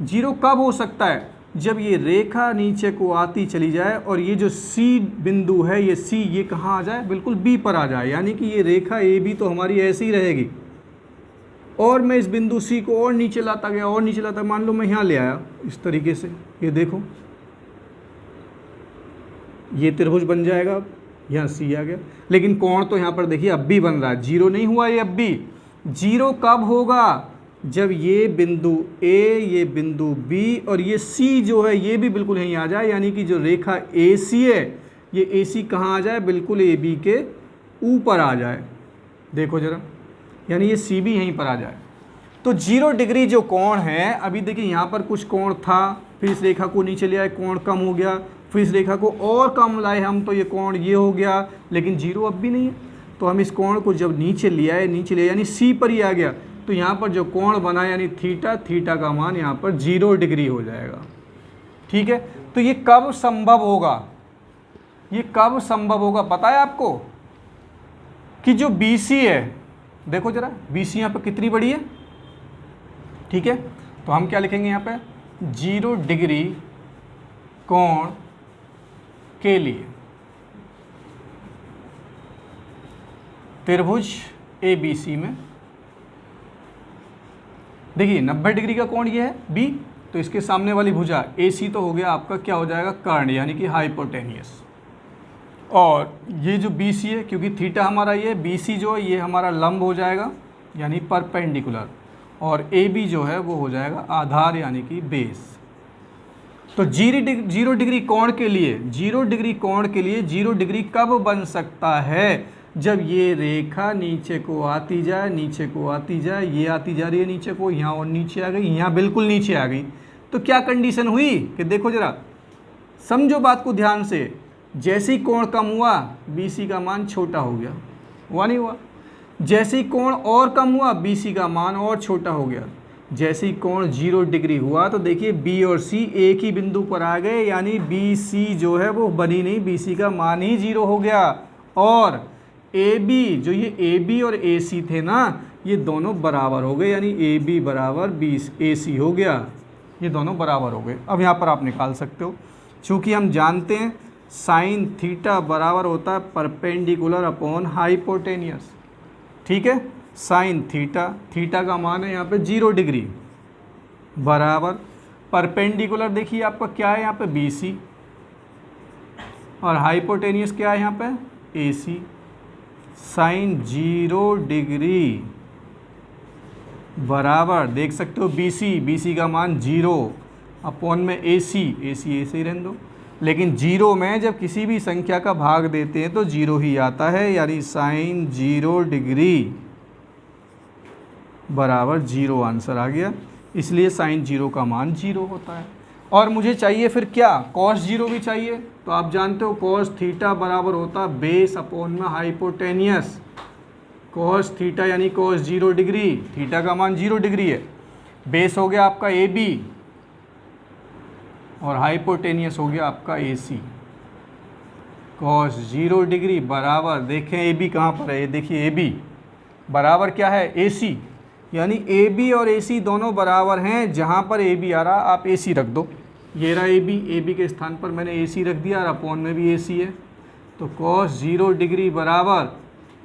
S1: जीरो कब हो सकता है? जब ये रेखा नीचे को आती चली जाए और ये जो सी बिंदु है, ये सी, ये कहाँ आ जाए? बिल्कुल बी पर आ जाए, यानी कि ये रेखा ए बी तो हमारी ऐसी ही रहेगी। और मैं इस बिंदु सी को और नीचे लाता गया और नीचे लाता, मान लो मैं यहाँ ले आया इस तरीके से, ये देखो ये त्रिभुज बन जाएगा, यहाँ सी आ गया, लेकिन कोण तो यहाँ पर देखिए अब भी बन रहा है, जीरो नहीं हुआ ये अब भी। जीरो कब होगा? जब ये बिंदु ए, ये बिंदु बी और ये सी जो है ये भी बिल्कुल यहीं आ जाए, यानी कि जो रेखा ए सी है, ये ए सी कहाँ आ जाए? बिल्कुल ए बी के ऊपर आ जाए। देखो जरा, यानी ये सी भी यहीं पर आ जाए। तो 0 डिग्री जो कोण है, अभी देखिए यहाँ पर कुछ कोण था, फिर इस रेखा को नीचे ले आए, कोण कम हो गया, फिर इस रेखा को और कम लाए हम, तो ये कोण ये हो गया, लेकिन जीरो अब भी नहीं है। तो हम इस कोण को जब नीचे ले आए, नीचे ले, यानी सी पर ही आ गया, तो यहाँ पर जो कोण बना यानी थीटा, थीटा का मान यहाँ पर 0 डिग्री हो जाएगा। ठीक है, तो ये कब संभव होगा? ये कब संभव होगा पता है आपको? कि जो BC है, देखो जरा BC यहाँ पर कितनी बड़ी है। ठीक है, तो हम क्या लिखेंगे यहाँ पे? 0 डिग्री कोण के लिए त्रिभुज ABC में, देखिए 90 डिग्री का कोण ये है B, तो इसके सामने वाली भुजा AC तो हो गया आपका, क्या हो जाएगा? कर्ण, यानी कि हाइपोटेनियस। और ये जो BC है, क्योंकि थीटा हमारा ये BC जो है ये हमारा लंब हो जाएगा, यानी परपेंडिकुलर, और AB जो है वो हो जाएगा आधार, यानी कि बेस। तो 0 डिग्री कोण के लिए, 0 डिग्री कोण के लिए 0 डिग्री कब बन सकता है? जब ये रेखा नीचे को आती जाए, नीचे को आती जाए, ये आती जा रही है नीचे को, यहाँ और नीचे आ गई, यहाँ बिल्कुल नीचे आ गई, तो क्या कंडीशन हुई? कि देखो जरा, समझो बात को ध्यान से, जैसे ही कोण कम हुआ BC का मान छोटा हो गया, हुआ नहीं हुआ? जैसे ही कोण और कम हुआ BC का मान और छोटा हो गया। जैसे ही कोण 0 डिग्री हुआ तो देखिए B और C एक ही बिंदु पर आ गए, यानी BC जो है वो बनी नहीं, BC का मान ही 0 हो गया। और AB, जो ये AB और AC थे ना, ये दोनों बराबर हो गए, यानी AB बराबर AC हो गया, ये दोनों बराबर हो गए। अब यहाँ पर आप निकाल सकते हो, चूँकि हम जानते हैं साइन थीटा बराबर होता है परपेंडिकुलर अपॉन हाइपोटेनियस। ठीक है, साइन थीटा, थीटा का मान है यहाँ पे 0 डिग्री, बराबर परपेंडिकुलर, देखिए आपका क्या है यहाँ पे? BC, और हाइपोटेनियस क्या है यहाँ पे? AC। साइन 0 डिग्री बराबर, देख सकते हो BC का मान 0 अपॉन में AC ऐसे ही रहने दो, लेकिन 0 में जब किसी भी संख्या का भाग देते हैं तो 0 ही आता है, यानी साइन 0 डिग्री बराबर 0 आंसर आ गया, इसलिए साइन 0 का मान 0 होता है। और मुझे चाहिए फिर क्या? कॉस 0 भी चाहिए, तो आप जानते हो कॉस थीटा बराबर होता है बेस अपॉन में हाइपोटेनियस। कॉस थीटा यानी कॉस 0 डिग्री, थीटा का मान 0 डिग्री है, बेस हो गया आपका AB और हाइपोटेनियस हो गया आपका AC। कॉस 0 डिग्री बराबर, देखें AB कहाँ पर है? ये देखिए AB बराबर क्या है? AC, यानी AB और AC दोनों बराबर हैं। जहाँ पर AB आ रहा आप AC रख दो, ये रहा AB के स्थान पर मैंने AC रख दिया और अपॉन में भी AC है, तो cos 0 डिग्री बराबर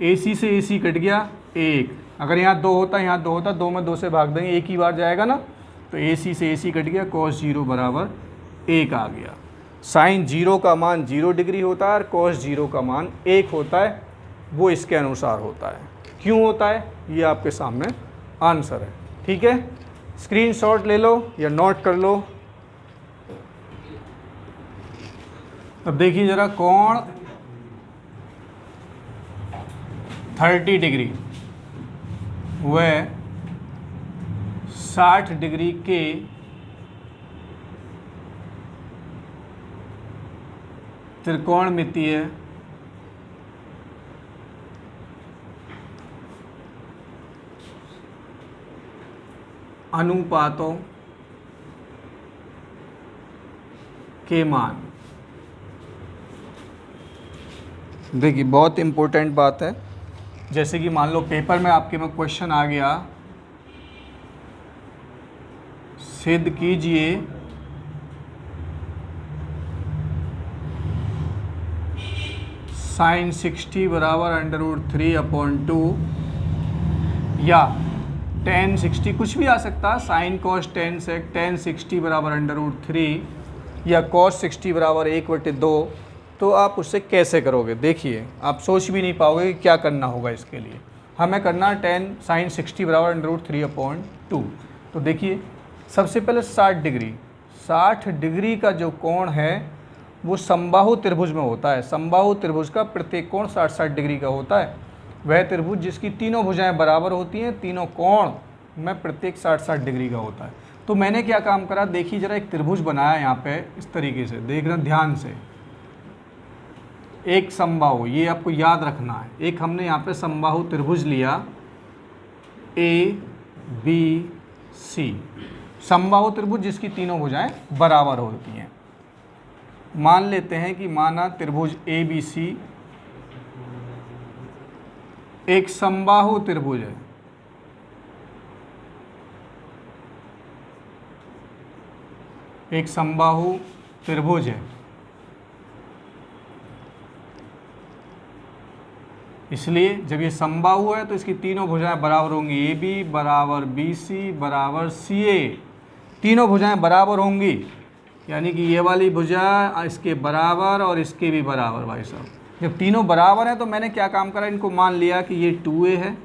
S1: AC से AC कट गया 1। अगर यहाँ 2 होता, यहाँ 2 होता, 2 में 2 से भाग देंगे, एक ही बार जाएगा ना, तो AC से AC कट गया, cos 0 बराबर 1 आ गया। साइन 0 का मान 0 डिग्री होता है और cos 0 का मान 1 होता है, वो इसके अनुसार होता है। क्यों होता है ये आपके सामने आंसर है। ठीक है, स्क्रीनशॉट ले लो या नोट कर लो। अब देखिए ज़रा, कोण 30 डिग्री व 60 डिग्री के त्रिकोणमितीय अनुपातों के मान देखिए बहुत इम्पोर्टेंट बात है, जैसे कि मान लो पेपर में आपके में क्वेश्चन आ गया, सिद्ध कीजिए sin 60 बराबर √3/2 या tan 60, कुछ भी आ सकता है, sin cos tan 60 बराबर √3 या cos 60 बराबर 1/2। तो आप उससे कैसे करोगे? देखिए आप सोच भी नहीं पाओगे कि क्या करना होगा इसके लिए। हमें करना sin 60 बराबर √3/2। तो देखिए सबसे पहले 60 डिग्री का जो कोण है वो समबाहु त्रिभुज में होता है। समबाहु त्रिभुज का प्रत्येक कोण 60 डिग्री का होता है। वह त्रिभुज जिसकी तीनों भुजाएं बराबर होती हैं, तीनों कोण में प्रत्येक 60 डिग्री का होता है। तो मैंने क्या काम करा, देखिए जरा एक त्रिभुज बनाया यहाँ पे इस तरीके से, देखना ध्यान से। एक समबाहु, ये आपको याद रखना है, एक हमने यहाँ पे समबाहु त्रिभुज लिया ABC, समबाहु त्रिभुज जिसकी तीनों भुजाएं बराबर होती हैं। मान लेते हैं कि माना त्रिभुज ABC एक समबाहु त्रिभुज है। एक समबाहु त्रिभुज है, इसलिए जब ये समबाहु है तो इसकी तीनों भुजाएं बराबर होंगी। AB बराबर BC बराबर CA, तीनों भुजाएं बराबर होंगी, यानी कि ये वाली भुजा इसके बराबर और इसके भी बराबर। भाई साहब जब तीनों बराबर हैं तो मैंने क्या काम करा, इनको मान लिया कि ये 2A है,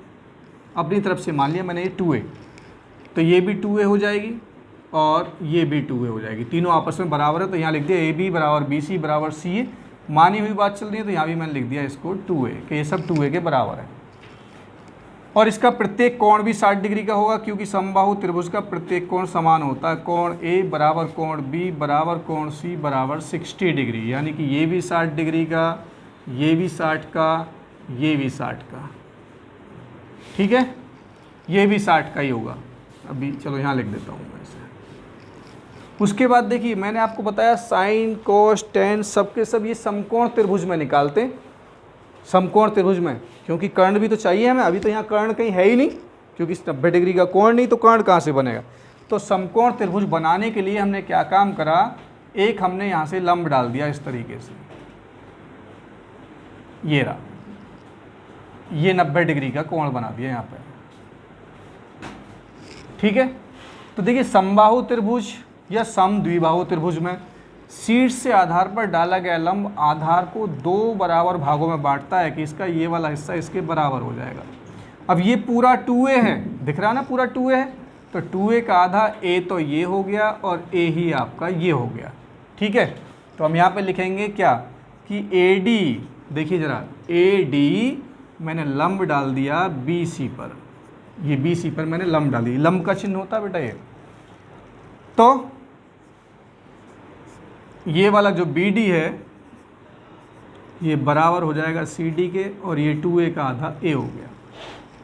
S1: अपनी तरफ से मान लिया मैंने ये 2A, तो ये भी 2A हो जाएगी और ये भी 2A हो जाएगी। तीनों आपस में बराबर है तो यहाँ लिख दिया AB बराबर BC बराबर CA। मानी हुई बात चल रही है तो यहाँ भी मैंने लिख दिया इसको 2A, कि ये सब 2A के बराबर है। और इसका प्रत्येक कोण भी 60 डिग्री का होगा, क्योंकि समबाहु त्रिभुज का प्रत्येक कोण समान होता है। कोण A बराबर कोण B बराबर कोण C बराबर 60 डिग्री, यानी कि ये भी 60 डिग्री का, ये भी 60 का, ये भी 60 का। ठीक है, ये भी 60 का ही होगा। अभी चलो यहाँ लिख देता हूँ मैं इसे। उसके बाद देखिए मैंने आपको बताया साइन कोस टेन सबके सब ये समकोण त्रिभुज में निकालते हैं। समकोण त्रिभुज में, क्योंकि कर्ण भी तो चाहिए हमें। अभी तो यहाँ कर्ण कहीं है ही नहीं, क्योंकि 90 डिग्री का कोण नहीं, तो कर्ण कहाँ से बनेगा। तो समकोण त्रिभुज बनाने के लिए हमने क्या काम करा, एक हमने यहाँ से लंब डाल दिया इस तरीके से, ये रहा, ये 90 डिग्री का कोण बना दिया यहाँ पे। ठीक है, तो देखिए समबाहु त्रिभुज या समद्विबाहु त्रिभुज में शीर्ष से आधार पर डाला गया लंब आधार को 2 बराबर भागों में बांटता है कि इसका ये वाला हिस्सा इसके बराबर हो जाएगा। अब ये पूरा 2A है, दिख रहा है ना, पूरा 2A है, तो 2A का आधा A तो ये हो गया और A ही आपका ये हो गया। ठीक है, तो हम यहाँ पे लिखेंगे क्या कि AD, देखिए जरा AD मैंने लंब डाल दिया BC पर, ये BC पर मैंने लंब डाल दी, लंब का चिन्ह होता है बेटा ये। तो ये वाला जो BD है ये बराबर हो जाएगा CD के, और ये 2A का आधा A हो गया।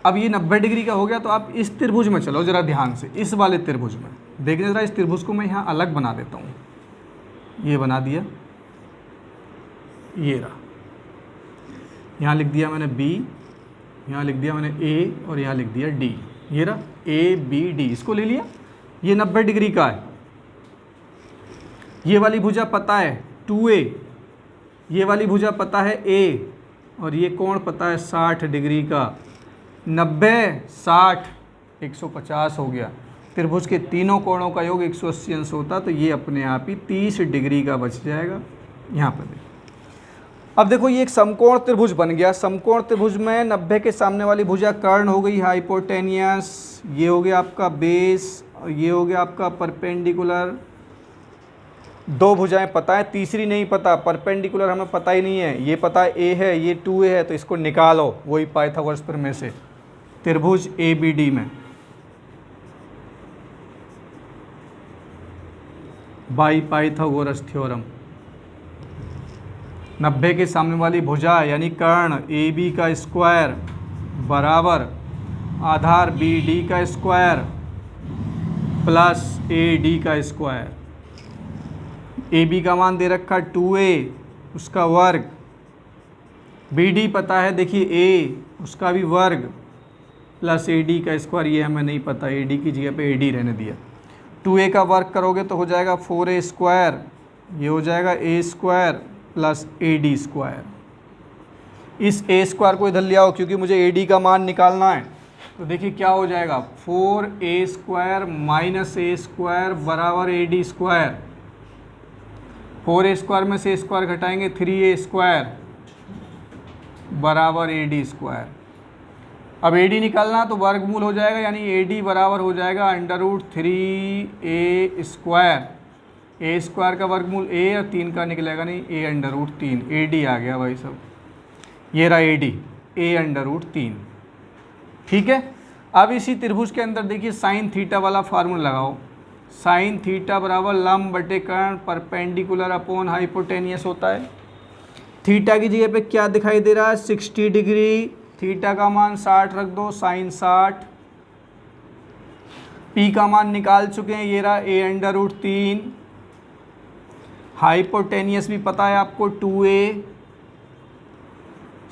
S1: अब ये 90 डिग्री का हो गया, तो आप इस त्रिभुज में चलो जरा ध्यान से, इस वाले त्रिभुज में देखिए जरा, इस त्रिभुज को मैं यहाँ अलग बना देता हूँ। ये बना दिया, ये रहा, यहाँ लिख दिया मैंने B, यहाँ लिख दिया मैंने A और यहाँ लिख दिया D। ये रहा ABD, इसको ले लिया, ये 90 डिग्री का है। ये वाली भुजा पता है 2A, ये वाली भुजा पता है A, और ये कोण पता है 60 डिग्री का। 90 60 150 हो गया। त्रिभुज के तीनों कोणों का योग 180 अंश होता, तो ये अपने आप ही 30 डिग्री का बच जाएगा। यहाँ पर देखो, अब देखो ये एक समकोण त्रिभुज बन गया। समकोण त्रिभुज में 90 के सामने वाली भुजा कर्ण हो गई हाइपोटेनियस, ये हो गया आपका बेस, और ये हो गया आपका परपेंडिकुलर। 2 भुजाएं पता है, तीसरी नहीं पता, परपेंडिकुलर हमें पता ही नहीं है। ये पता है A है, ये 2A है, तो इसको निकालो, वही पाइथागोरस प्रमेय से। त्रिभुज ABD में बाई पाइथागोरस थ्योरम 90 के सामने वाली भुजा यानी कर्ण AB का स्क्वायर बराबर आधार BD का स्क्वायर प्लस AD का स्क्वायर। AB का मान दे रखा 2A, उसका वर्ग BD पता है, देखिए A उसका भी वर्ग प्लस AD का स्क्वायर, ये हमें नहीं पता, AD की जगह पे AD रहने दिया। 2A का वर्ग करोगे तो हो जाएगा 4A स्क्वायर, ये हो जाएगा A square plus AD square. इस A स्क्वायर को इधर ले आओ क्योंकि मुझे AD का मान निकालना है। तो देखिए क्या हो जाएगा, 4A square minus A square बराबर AD स्क्वायर। 4A स्क्वायर में से स्क्वायर घटाएंगे 3A स्क्वायर बराबर AD स्क्वायर। अब AD निकालना तो वर्गमूल हो जाएगा, यानी AD बराबर हो जाएगा √3A स्क्वायर। A स्क्वायर का वर्गमूल A और 3 का निकलेगा नहीं, A √3। AD आ गया भाई सब, ये रहा AD, A √3। ठीक है। अब इसी त्रिभुज के अंदर देखिए साइन थीटा वाला फार्मूला लगाओ। साइन थीटा बराबर लंब बटे कर्ण परपेंडिकुलर अपॉन हाइपोटेनियस होता है। थीटा की जगह पे क्या दिखाई दे रहा है, 60 डिग्री। थीटा का मान 60 रख दो, साइन 60। पी का मान निकाल चुके हैं, ये रहा A √3। हाइपोटेनियस भी पता है आपको 2A।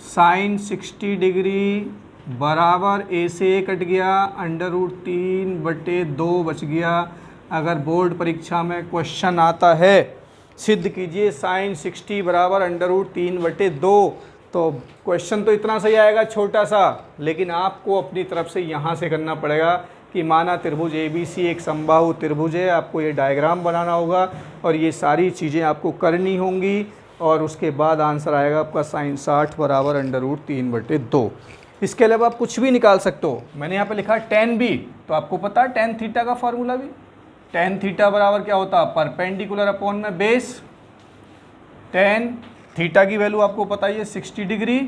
S1: साइन 60 डिग्री बराबर A से A कट गया, √3/2 बच गया। अगर बोर्ड परीक्षा में क्वेश्चन आता है सिद्ध कीजिए साइन 60 बराबर √3/2, तो क्वेश्चन तो इतना सही आएगा छोटा सा, लेकिन आपको अपनी तरफ से यहाँ से करना पड़ेगा कि माना त्रिभुज ABC एक समबाहु त्रिभुज है, आपको ये डायग्राम बनाना होगा और ये सारी चीज़ें आपको करनी होंगी, और उसके बाद आंसर आएगा आपका साइन 60 बराबर √3/2। इसके अलावा आप कुछ भी निकाल सकते हो। मैंने यहाँ पे लिखा tan B, तो आपको पता है tan थीटा का फार्मूला भी। tan थीटा बराबर क्या होता है, परपेंडिकुलर अपॉन में बेस। tan थीटा की वैल्यू आपको पता ही है 60 डिग्री,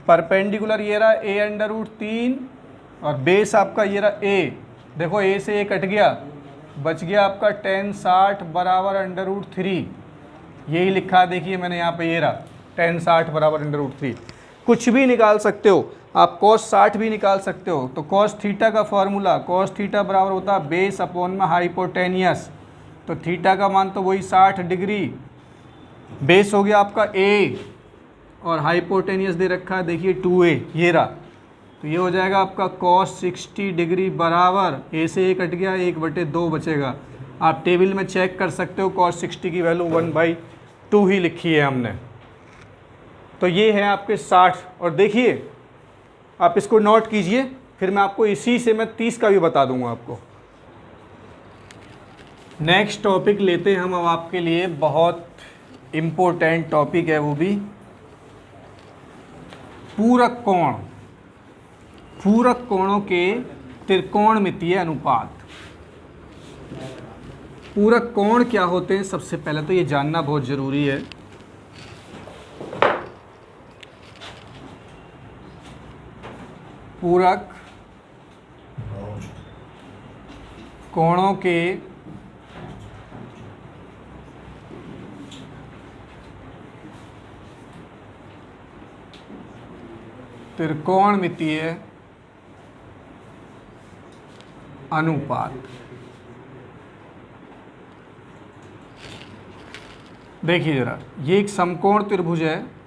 S1: परपेंडिकुलर ये रहा A √3 और बेस आपका ये रहा A। देखो A से A कट गया, बच गया आपका tan 60 बराबर √3। यही लिखा है, देखिए मैंने यहाँ पे ये रहा tan 60 बराबर √3। कुछ भी निकाल सकते हो आप, cos 60 भी निकाल सकते हो। तो cos थीटा का फॉर्मूला, cos थीटा बराबर होता है बेस अपॉन में हाइपोटेनियस। तो थीटा का मान तो वही 60 डिग्री, बेस हो गया आपका A और हाइपोटेनियस दे रखा है देखिए 2A, ये रहा। तो ये हो जाएगा आपका cos 60 डिग्री बराबर A से A कट गया, 1/2 बचेगा। आप टेबल में चेक कर सकते हो, cos 60 की वैल्यू 1/2 ही लिखी है हमने। तो ये है आपके 60। और देखिए आप इसको नोट कीजिए, फिर मैं आपको इसी से मैं 30 का भी बता दूंगा आपको। नेक्स्ट टॉपिक लेते हैं हम अब आपके लिए, बहुत इम्पोर्टेंट टॉपिक है वो भी, पूरक कोण। पूरक कोणों के त्रिकोणमितीय अनुपात। पूरक कोण क्या होते हैं, सबसे पहले तो ये जानना बहुत ज़रूरी है। पूरक कोणों के त्रिकोणमितीय अनुपात। देखिए जरा, ये एक समकोण त्रिभुज है,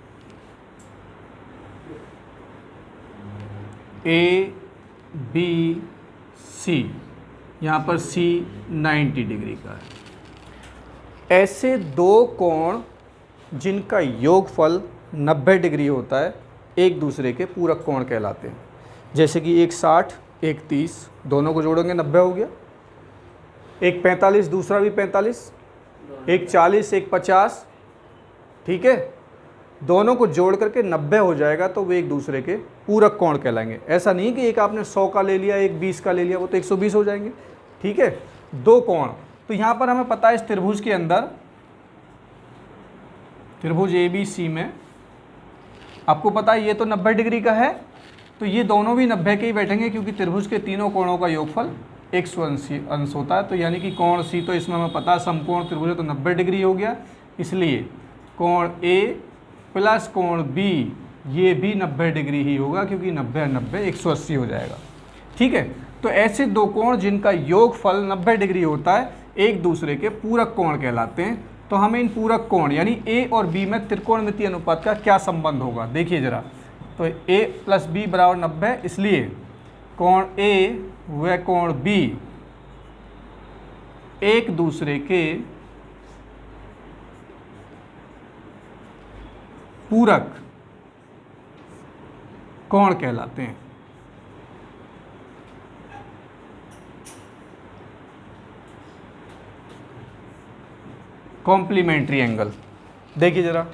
S1: ABC, यहाँ पर C 90 डिग्री का है। ऐसे दो कोण जिनका योगफल 90 डिग्री होता है एक दूसरे के पूरक कोण कहलाते हैं। जैसे कि एक 60 एक 30, दोनों को जोड़ेंगे 90 हो गया। एक 45 दूसरा भी 45, एक 40 एक 50, ठीक है, दोनों को जोड़ करके 90 हो जाएगा, तो वे एक दूसरे के पूरक कोण कहलाएंगे। ऐसा नहीं कि एक आपने 100 का ले लिया एक 20 का ले लिया, वो तो 120 हो जाएंगे, ठीक है। दो कोण, तो यहाँ पर हमें पता है इस त्रिभुज के अंदर, त्रिभुज ABC में आपको पता है ये तो 90 डिग्री का है, तो ये दोनों भी 90 के ही बैठेंगे, क्योंकि त्रिभुज के तीनों कोणों का योगफल 180 अंश होता है। तो यानी कि कोण C तो इसमें हमें पता है समकोण त्रिभुज है, तो 90 डिग्री हो गया। इसलिए कोण A प्लस कोण B ये भी 90 डिग्री ही होगा, क्योंकि 90 90 180 हो जाएगा, ठीक है। तो ऐसे दो कोण जिनका योगफल 90 डिग्री होता है एक दूसरे के पूरक कोण कहलाते हैं। तो हमें इन पूरक कोण यानी ए और बी में त्रिकोणमितीय अनुपात का क्या संबंध होगा, देखिए जरा। तो ए प्लस बी बराबर 90, इसलिए कोण ए व कोण बी एक दूसरे के पूरक कोण कहलाते हैं। Complementary angle. देखिए जरा,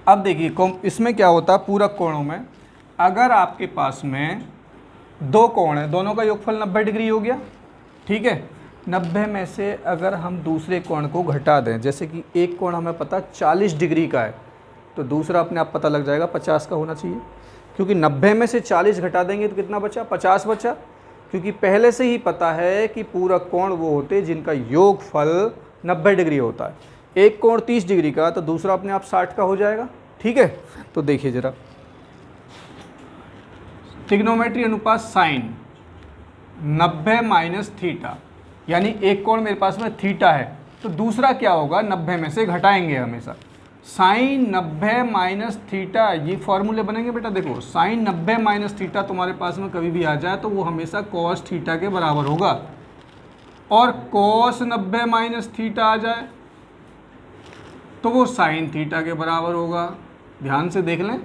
S1: अब देखिए इसमें क्या होता है, पूरक कोणों में अगर आपके पास में दो कोण है, दोनों का योगफल 90 डिग्री हो गया, ठीक है। 90 में से अगर हम दूसरे कोण को घटा दें, जैसे कि एक कोण हमें पता 40 डिग्री का है, तो दूसरा अपने आप पता लग जाएगा 50 का होना चाहिए, क्योंकि 90 में से 40 घटा देंगे तो कितना बचा, 50 बचा, क्योंकि पहले से ही पता है कि पूरक कोण वो होते हैं जिनका योगफल 90 डिग्री होता है। एक कोण 30 डिग्री का, तो दूसरा अपने आप 60 का हो जाएगा, ठीक है। तो देखिए जरा, ट्रिग्नोमेट्री अनुपात साइन 90 माइनस थीटा, यानी एक कोण मेरे पास में थीटा है, तो दूसरा क्या होगा, 90 में से घटाएंगे हमेशा। साइन 90 माइनस थीटा, ये फॉर्मूले बनेंगे बेटा। देखो साइन 90 माइनस थीटा तुम्हारे पास में कभी भी आ जाए तो वो हमेशा कॉस थीटा के बराबर होगा, और कॉस 90 माइनस थीटा आ जाए तो वो साइन थीटा के बराबर होगा। ध्यान से देख लें,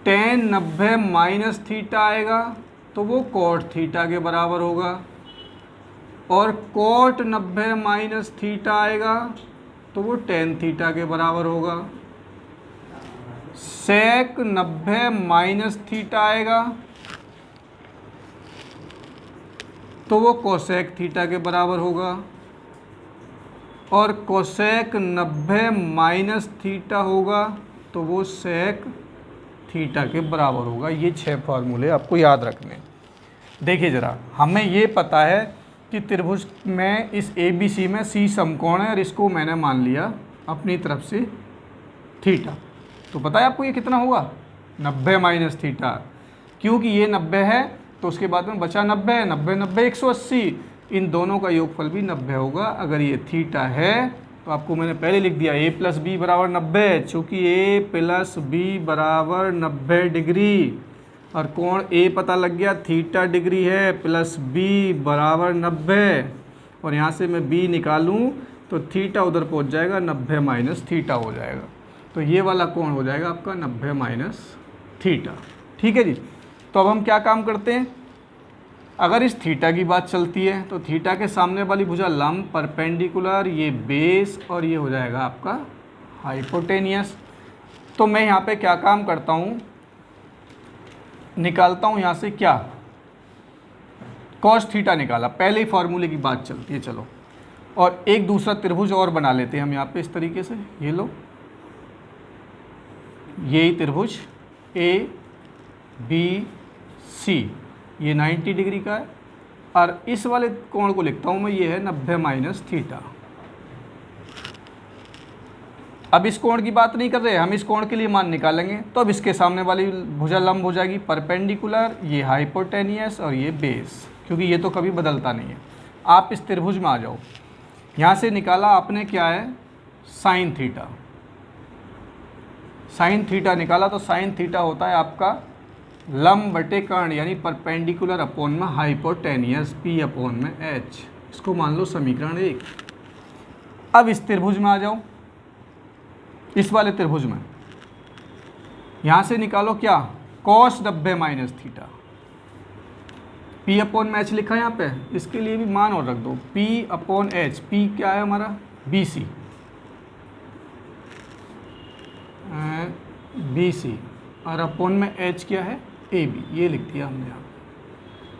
S1: टेन 90 माइनस थीटा आएगा तो वो कॉट थीटा के बराबर होगा, और कॉट 90 माइनस थीटा आएगा तो वो टेन थीटा के बराबर होगा। सेक 90 माइनस थीटा आएगा तो वो कोसेक थीटा के बराबर होगा, और कोसेक 90 माइनस थीटा होगा तो वो सेक थीटा के बराबर होगा। ये 6 फार्मूले आपको याद रखने हैं। देखिए ज़रा, हमें ये पता है कि त्रिभुज में इस ABC में C समकोण है, और इसको मैंने मान लिया अपनी तरफ से थीटा, तो पता है आपको ये कितना होगा, 90 माइनस थीटा। क्योंकि ये 90 है तो उसके बाद में बचा 90 है, 90 90 180, इन दोनों का योगफल भी 90 होगा। अगर ये थीटा है तो आपको मैंने पहले लिख दिया a प्लस बी बराबर 90, चूँकि a प्लस बी बराबर 90 डिग्री, और कोण a पता लग गया थीटा डिग्री है, प्लस b बराबर 90, और यहाँ से मैं b निकालूँ तो थीटा उधर पहुँच जाएगा, 90 माइनस थीटा हो जाएगा। तो ये वाला कोण हो जाएगा आपका 90 माइनस थीटा, ठीक है जी। तो अब हम क्या काम करते हैं, अगर इस थीटा की बात चलती है तो थीटा के सामने वाली भुजा लंब परपेंडिकुलर, ये बेस, और ये हो जाएगा आपका हाइपोटेनियस। तो मैं यहाँ पे क्या काम करता हूँ, निकालता हूँ यहाँ से क्या, कॉस थीटा निकाला, पहले ही फॉर्मूले की बात चलती है। चलो, और एक दूसरा त्रिभुज और बना लेते हैं हम यहाँ पे इस तरीके से, ये लो, यही त्रिभुज ABC, ये 90 डिग्री का है, और इस वाले कोण को लिखता हूँ मैं, ये है 90 माइनस थीटा। अब इस कोण की बात नहीं कर रहे, हम इस कोण के लिए मान निकालेंगे। तो अब इसके सामने वाली भुजा लंब हो जाएगी परपेंडिकुलर, ये हाइपोटेनियस, और ये बेस, क्योंकि ये तो कभी बदलता नहीं है। आप इस त्रिभुज में आ जाओ, यहाँ से निकाला आपने क्या है, साइन थीटा। साइन थीटा निकाला तो साइन थीटा होता है आपका लंब बटे कर्ण, यानी परपेंडिकुलर अपॉन में हाइपोटेनियस, P अपॉन में H। इसको मान लो समीकरण 1। अब इस त्रिभुज में आ जाओ, इस वाले त्रिभुज में यहाँ से निकालो क्या, cos 90 minus theta, P upon में H लिखा है यहाँ पे, इसके लिए भी मान और रख दो, P अपॉन H। P क्या है हमारा, BC, BC, और अपॉन में H क्या है, AB, ये लिख दिया हमने यहाँ,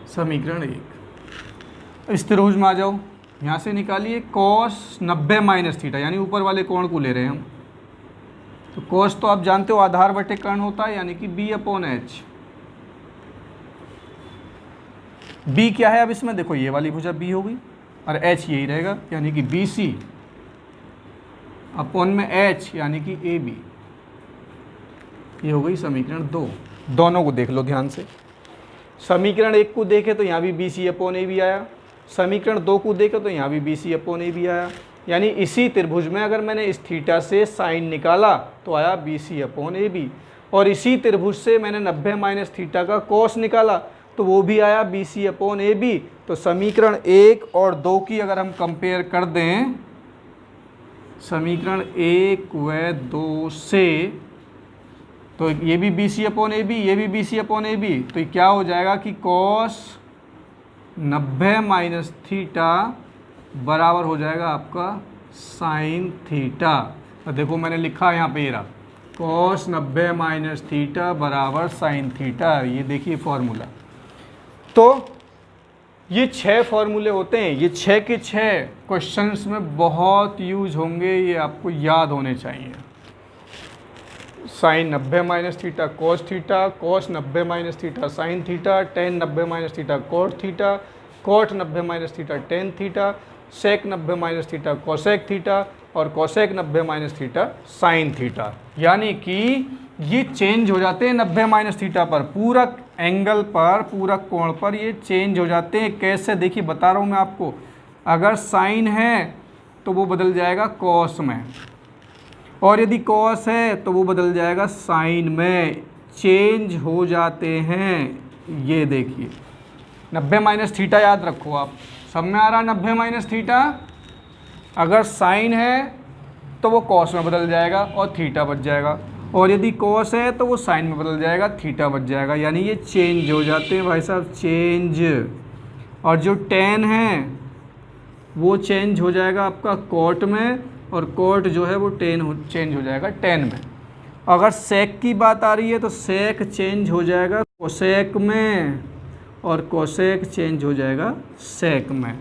S1: समीकरण 1। इस त्रिभुज में आ जाओ, यहाँ से निकालिए कॉस 90 माइनस थीटा, यानी ऊपर वाले कोण को ले रहे हैं हम। तो कॉस तो आप जानते हो आधार बटे कर्ण होता है, यानी कि B अपॉन H। B क्या है अब इसमें, देखो ये वाली भुजा B होगी, और H यही रहेगा, यानी कि BC अपॉन में H, यानी कि AB। ये हो गई समीकरण 2। दोनों को देख लो ध्यान से, समीकरण 1 को देखे तो यहाँ भी BC अपॉन AB आया, समीकरण 2 को देखे तो यहाँ भी BC अपॉन AB आया। यानी इसी त्रिभुज में अगर मैंने इस थीटा से साइन निकाला तो आया BC/AB, और इसी त्रिभुज से मैंने 90 माइनस थीटा का कॉस निकाला तो वो भी आया BC/AB। तो समीकरण 1 और 2 की अगर हम कंपेयर कर दें, समीकरण 1 व 2 से, तो ये भी BC/AB, ये भी BC/AB, तो ये क्या हो जाएगा कि कॉस 90 माइनस थीटा बराबर हो जाएगा आपका साइन थीटा। तो देखो मैंने लिखा है यहाँ पे, ये रहा, कॉस 90 माइनस थीटा बराबर साइन थीटा। ये देखिए फॉर्मूला। तो ये 6 फॉर्मूले होते हैं, ये 6 के 6 क्वेश्चंस में बहुत यूज होंगे, ये आपको याद होने चाहिए। Sine 90 minus theta cos theta, cos 90 minus theta sine theta, tan 90 minus theta cot theta, cot 90 minus theta tan theta, sec 90 minus theta cosec theta, और cosec 90 minus theta sine theta. यानी कि ये चेंज हो जाते हैं 90 minus theta पर, पूरक angle पर, पूरक कोण पर ये चेंज हो जाते हैं। कैसे, देखिए बता रहा हूँ मैं आपको। अगर साइन है तो वो बदल जाएगा कॉस में, और यदि कॉस है तो वो बदल जाएगा साइन में, चेंज हो जाते हैं। ये देखिए 90 माइनस थीटा याद रखो आप, सब में आ रहा 90 माइनस थीटा। अगर साइन है तो वो कॉस में बदल जाएगा और थीटा बच जाएगा, और यदि कॉस है तो वो साइन में बदल जाएगा, थीटा बच जाएगा। यानी ये चेंज हो जाते हैं भाई साहब, चेंज। और जो टेन है वो चेंज हो जाएगा आपका कॉट में, और कॉट जो है वो चेंज हो जाएगा टेन में। अगर सेक की बात आ रही है तो सेक चेंज हो जाएगा कोसेक में, और कोसेक चेंज हो जाएगा सेक में।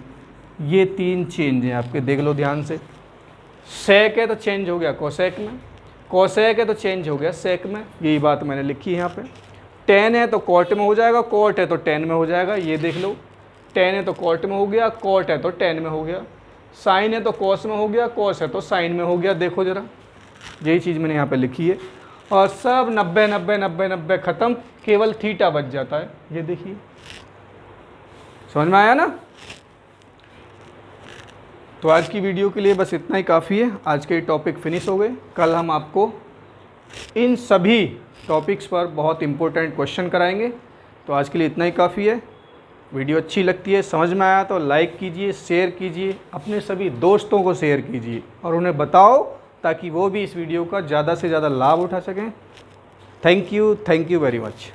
S1: ये 3 चेंज हैं आपके, देख लो ध्यान से। सेक है तो चेंज हो गया कोसेक में, कोसेक है तो चेंज हो गया सेक में, यही बात मैंने लिखी है यहाँ पे। टेन है तो कॉट में हो जाएगा, कॉट है तो टेन में हो जाएगा, ये देख लो। टेन है तो कॉट में हो गया, कॉट है तो टेन में हो गया। साइन है तो कॉस में हो गया, कॉस है तो साइन में हो गया। देखो ज़रा, यही चीज़ मैंने यहाँ पे लिखी है। और सब 90 90 90 90 ख़त्म, केवल थीटा बच जाता है। ये देखिए, समझ में आया ना। तो आज की वीडियो के लिए बस इतना ही काफ़ी है। आज के टॉपिक फिनिश हो गए। कल हम आपको इन सभी टॉपिक्स पर बहुत इंपॉर्टेंट क्वेश्चन कराएंगे। तो आज के लिए इतना ही काफ़ी है। वीडियो अच्छी लगती है, समझ में आया तो लाइक कीजिए, शेयर कीजिए, अपने सभी दोस्तों को शेयर कीजिए और उन्हें बताओ ताकि वो भी इस वीडियो का ज़्यादा से ज़्यादा लाभ उठा सकें। Thank you very much.